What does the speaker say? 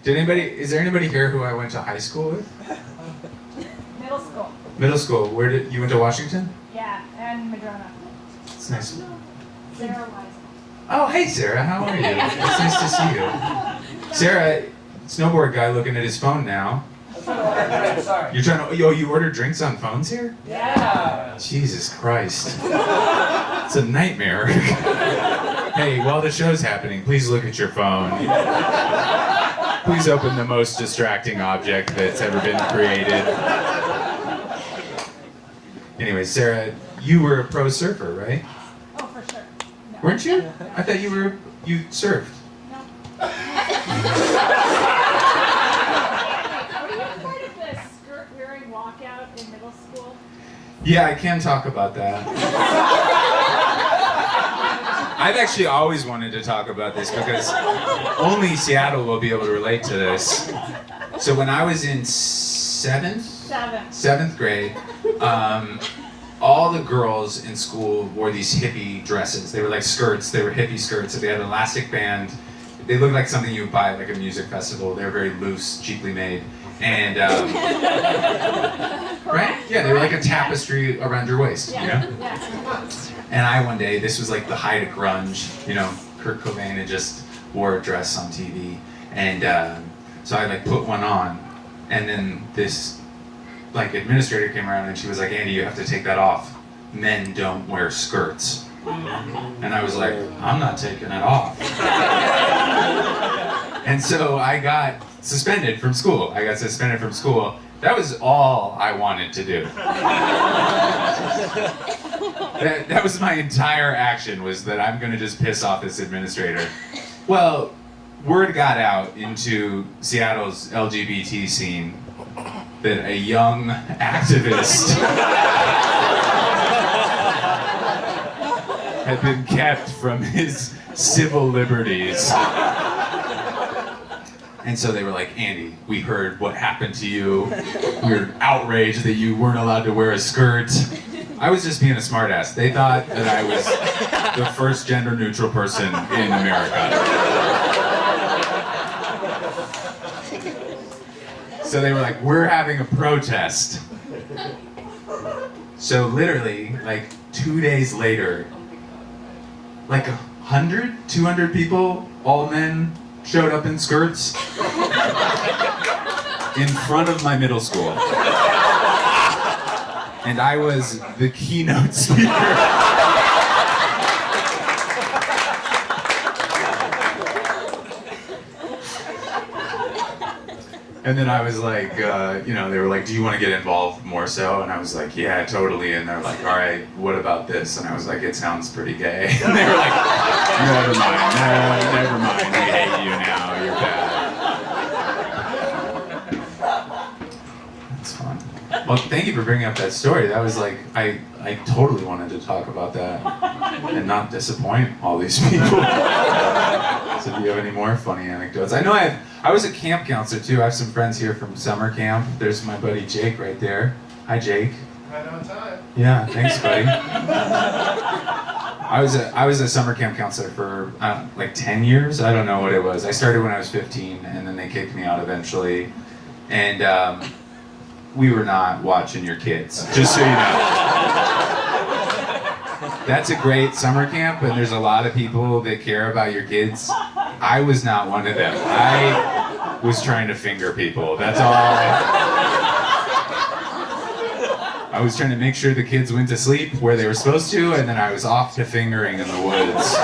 Is there anybody here who I went to high school with? Middle school. Middle school. You went to Washington? Yeah, and Madrona. It's nice. Sarah Wise. Oh, hey Sarah, how are you? It's nice to see you. Sarah, snowboard guy looking at his phone now. Sorry. You're trying to, you order drinks on phones here? Yeah. Jesus Christ. It's a nightmare. Hey, while the show's happening, please look at your phone. Please open the most distracting object that's ever been created. Anyway, Sarah, you were a pro surfer, right? Oh, for sure. No. Weren't you? I thought you surfed. No. Were you part of the skirt-wearing walkout in middle school? Yeah, I can talk about that. I've actually always wanted to talk about this because only Seattle will be able to relate to this. So when I was in seventh grade, all the girls in school wore these hippie dresses. They were like skirts. They were hippie skirts. So they had an elastic band. They looked like something you would buy at like a music festival. They were very loose, cheaply made. And, right? Yeah, they were like a tapestry around your waist, you know? Yeah. And one day, this was like the height of grunge, Kurt Cobain had just wore a dress on TV. And so I like put one on, and then this like administrator came around and she was like, Andy, you have to take that off. Men don't wear skirts. And I was like, I'm not taking it off. And so I got suspended from school. That was all I wanted to do. That was my entire action, was that I'm gonna just piss off this administrator. Well, word got out into Seattle's LGBT scene that a young activist had been kept from his civil liberties. And so they were like, Andy, we heard what happened to you. We're outraged that you weren't allowed to wear a skirt. I was just being a smartass. They thought that I was the first gender-neutral person in America. So they were like, we're having a protest. So literally, like 2 days later, like 100, 200 people, all men, showed up in skirts in front of my middle school. And I was the keynote speaker. And then I was like, they were like, do you want to get involved more so? And I was like, yeah, totally. And they're like, all right, what about this? And I was like, it sounds pretty gay. And they were like, never mind, never mind. We hate you now, you're bad. That's fun. Well, thank you for bringing up that story. That was like, I totally wanted to talk about that and not disappoint all these people. So do you have any more funny anecdotes? I know I was a camp counselor too. I have some friends here from summer camp. There's my buddy Jake right there. Hi, Jake. Right on time. Yeah, thanks, buddy. I was a summer camp counselor for like 10 years. I don't know what it was. I started when I was 15, and then they kicked me out eventually. And we were not watching your kids, just so you know. That's a great summer camp, and there's a lot of people that care about your kids. I was not one of them. I was trying to finger people. That's all. I was trying to make sure the kids went to sleep where they were supposed to, and then I was off to fingering in the woods.